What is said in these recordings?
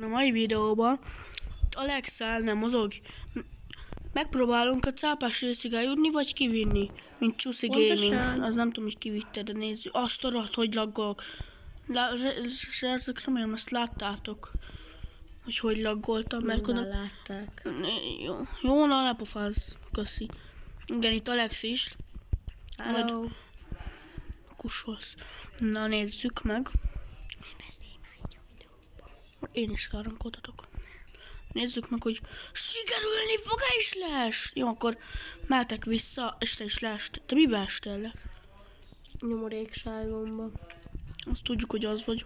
A mai videóban Alex-el nem mozog. Megpróbálunk a cápás részig eljutni, vagy kivinni, mint Csúszi Gaming. Az nem tudom, hogy kivitte, de nézzük. Azt a rohadt, hogy laggolok. Srácok, remélem ezt láttátok, hogy laggoltam. Mert oda... látták. Jó, na, ne pofázz. Köszi. Igen, itt Alex is. Hello. Majd kussolsz. Na, nézzük meg. Én is káromkodhatok. Nézzük meg, hogy sikerülni fog-e is leesni. Jó, akkor mehetek vissza, és te is leestél. Te mibe estél le? Nyomorékságomba. Azt tudjuk, hogy az vagy.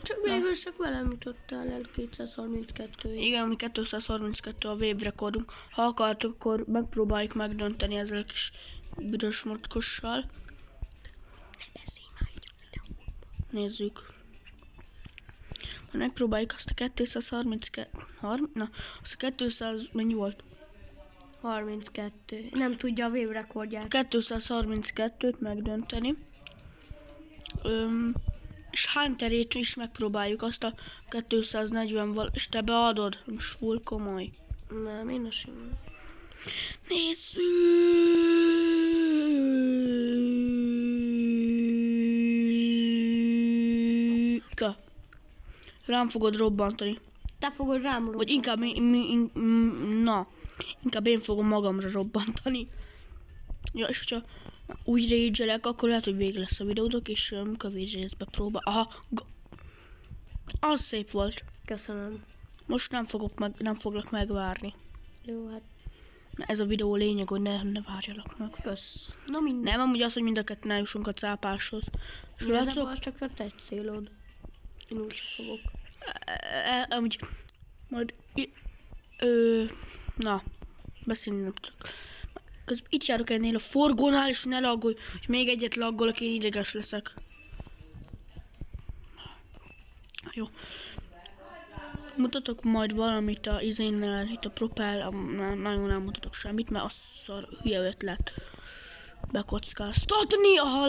Csak végül csak velem jutottál el 232-ig. Igen, mi 232 a wave rekordunk. Ha akartok, akkor megpróbáljuk megdönteni ezzel a kis büdös mocskossal. Nézzük. Megpróbáljuk azt a 232... azt a 200... mennyi volt? 32. Nem tudja a wave rekordját. 232-t megdönteni. És Hunterét is megpróbáljuk azt a 240-val, és te beadod? Most full komoly. Nem, én a simán. Nézzük! Rám fogod robbantani. Te fogod rám robbantani. Vagy inkább inkább én fogom magamra robbantani. Ja, és hogyha úgy rage-elek, akkor lehet, hogy vége lesz a videódok, és kövés részbe próbál. Aha, az szép volt. Köszönöm. Most nem foglak megvárni. Jó, hát. Ez a videó lényeg, hogy ne várjalak meg. Kösz. Na minden. Nem, amúgy az, hogy mind a ketten eljussunk a cápáshoz. Igazából az csak a te célod. Én úgy fogok. Amúgy majd... Na, beszélni nem tudok. Közben itt járok ennél a forgónál, és ne laggolj, hogy még egyet laggolok, én ideges leszek. Jó. Mutatok majd valamit a izénnel, itt a propel, nagyon nem mutatok semmit, mert az szar hülye ötlet bekockáztatni, aha,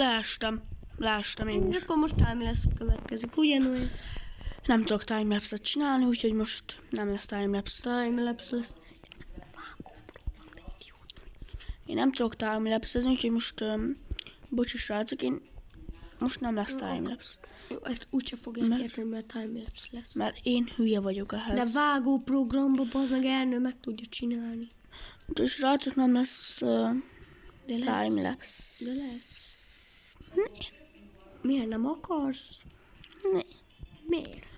leestem én is. Akkor most timelapse következik, ugyanúgy. Nem tudok timelapse-et csinálni, úgyhogy most nem lesz timelapse. Timelapse lesz. Én nem tudok timelapse-ezni, úgyhogy most, bocsi srácok, én most nem lesz timelapse. Ezt úgyse fogják érteni, mert timelapse lesz. Mert én hülye vagyok ehhez. De vágó programba, bazd meg Ernő meg tudja csinálni. Úgyhogy srácok, nem lesz timelapse. De lesz. Miért nem akarsz? Ne. Miért?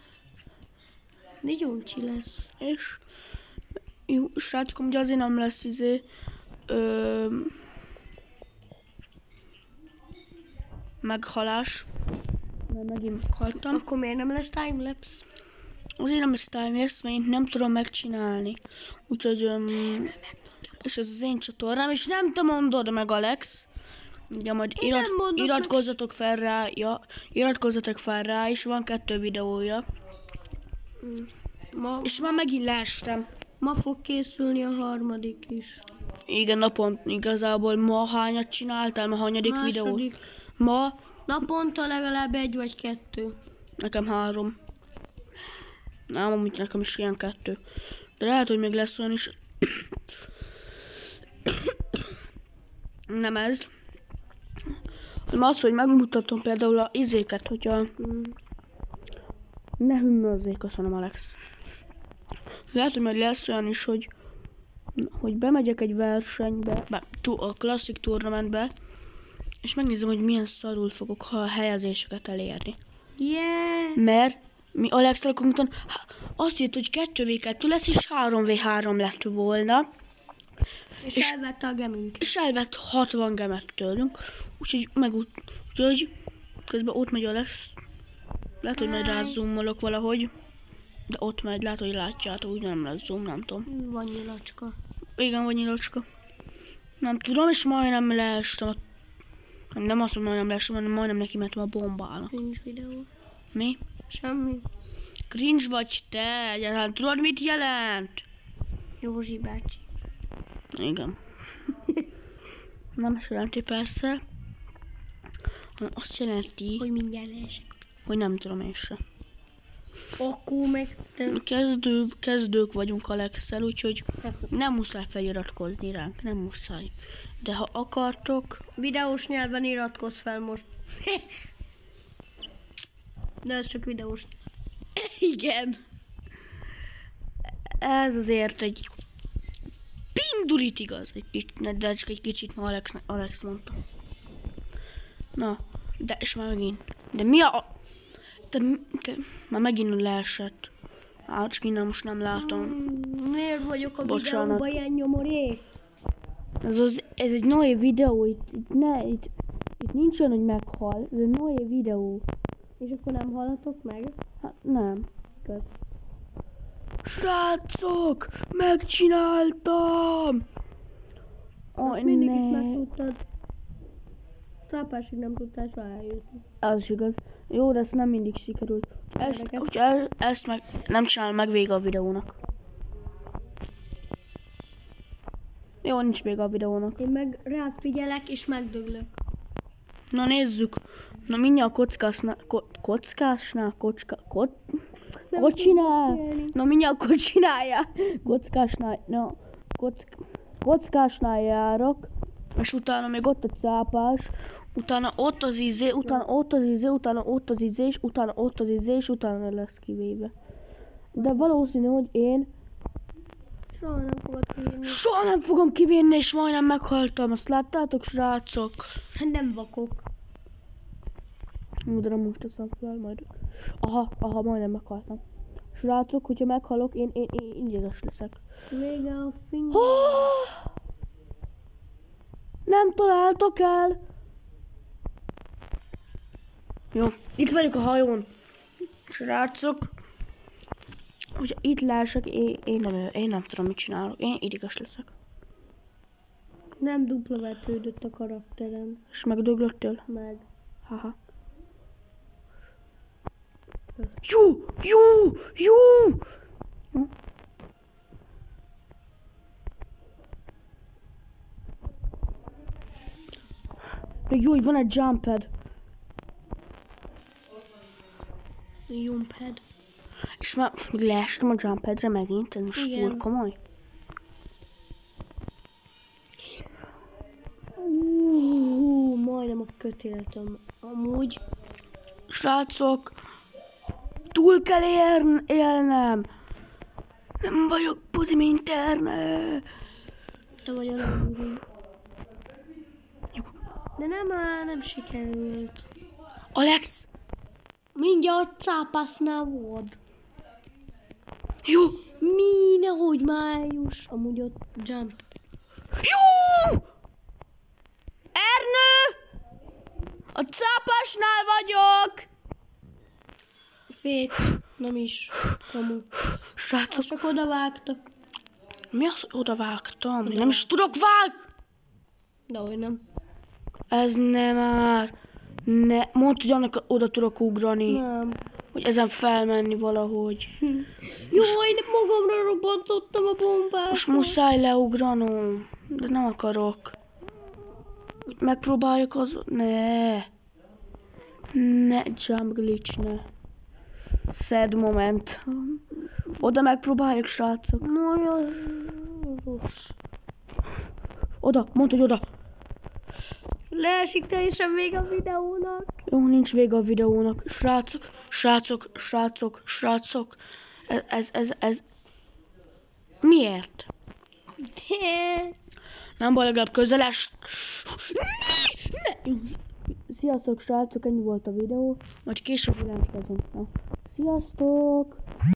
De gyóncsi lesz. És jó, srácok, ugye azért nem lesz meghalás. Mert megint meghaltam. Akkor miért nem lesz timelapse? Azért nem lesz timelapse, mert én nem tudom megcsinálni. Úgyhogy és ez az én csatornám, és nem te mondod meg, Alex. Ugye majd iratkozzatok fel rá, iratkozzatok fel rá, és van 2 videója. És már megint leestem. Ma fog készülni a 3. is. Igen, naponta igazából ma hányat csináltál, ma hanyadik videó? Ma? Naponta legalább 1 vagy 2. Nekem 3. Nem, amúgy nekem is ilyen 2. De lehet, hogy még lesz olyan is. Nem ez. Hanem az, hogy megmutatom például a izéket, hogyha... Ne hümmözzék, köszönöm, Alex. Lehet, hogy majd lesz olyan is, hogy bemegyek egy versenybe, a klasszik turnamentbe, és megnézem, hogy milyen szarul fogok a helyezéseket elérni. Yeah. Mert mi Alex-tel konkrétan azt írt, hogy 2v2 lesz, és 3v3 lett volna. És elvette a gemünk. És elvett 60 gemet tőlünk. Úgyhogy úgyhogy közben ott megy Alex. Lehet, hogy majd rázoomolok valahogy. De ott megy, lehet, hogy látjátok, úgy nem lesz zoom, nem tudom. Van nyilacska. Igen, van nyilacska. Nem tudom, és majdnem leestem. Nem azt, hogy majdnem leestem, hanem majdnem neki mentem a bombának. Cringe videó. Mi? Semmi. Cringe vagy te? Egyáltalán tudod, mit jelent? Józsi bácsi. Igen. Nem is jelenti persze. Hanem azt jelenti, Hogy mindjárt leesek. hogy nem tudom én se. Akkor meg te... Kezdők vagyunk Alexszel, úgyhogy nem muszáj feliratkozni ránk, nem muszáj. De ha akartok... Videós nyelven iratkozz fel most. De ez csak videós. Igen. Ez azért egy pindurit igaz, egy kicsit, de csak egy kicsit, ma Alex mondta. Na, de és már megint. De mi a... Te már megint leesett. Csak innen most nem látom. Miért vagyok a Bocsánat. videóban ilyen nyomorék? Ez egy nagy videó, itt nincs olyan, hogy meghal. Ez egy nagy videó. És akkor nem hallatok meg? Hát nem. Kösz. Srácok, megcsináltam! Azt mindig is megtudtad. Cápásig nem tudtál soha eljutni. Az is igaz. Jó, de ezt nem mindig sikerült. Ezt meg nem csinálom meg, vége a videónak. Jó, nincs vége a videónak. Én meg rád figyelek és megdöglök. Na nézzük. Na mindjárt kockásnál járok, és utána még ott a cápás, utána ott az izé, utána ott az izé, utána ott az izé, és utána ott az izé, és utána lesz kivéve. De valószínű, hogy én Soha nem fogod kivinni. soha nem fogom kivinni, és majdnem meghaltam. Azt láttátok, srácok? Hát nem vakok. De nem most teszem fel majd. Aha, majdnem meghaltam. Srácok, hogyha meghalok, én ingyenes leszek. Vége a finger. Nem találtok el! Jó, itt vagyok a hajón. Srácok, hogyha itt leesek, én nem tudom, mit csinálok. Én ideges leszek. Nem dupla vetődött a karakterem. És megdöglöttél? Meg. Haha. Jó! Még jó, hogy van egy jump pad. Jumphead. És már leestem a jump padre megint, ez most túl komoly. Majdnem a kötéletem. Amúgy. Srácok, túl kell élnem. Nem vagyok buzi, mint Erne. Te vagy a rangú. De nem sikerült. Alex! Mindjárt cápásznál volt. Jó! Mi, nehogy május. Amúgy ott jump. Jó! Ernő! A cápásnál vagyok! Fék. Nem is. Kamu. Srácok, Azt csak odavágta. mi az, hogy odavágtam? Én nem is tudok vágni! Dehogy nem. Ez nem már. Ne, mondd, hogy annak oda tudok ugrani. Nem. Hogy ezen felmenni valahogy. Jó, én magamra robbantottam a bombát. Most muszáj leugranom. De nem akarok. Megpróbáljuk az... Ne, jump glitch, ne. Sad moment. Oda megpróbáljuk, srácok. Nagyon rossz. Oda, mondd, hogy oda. Leesik teljesen vége a videónak. Jó, nincs vége a videónak. Srácok. Ez... Miért? Nem baj, legalább közeles. Ne! Sziasztok, srácok, ennyi volt a videó. Majd később jelentkezünk. Sziasztok!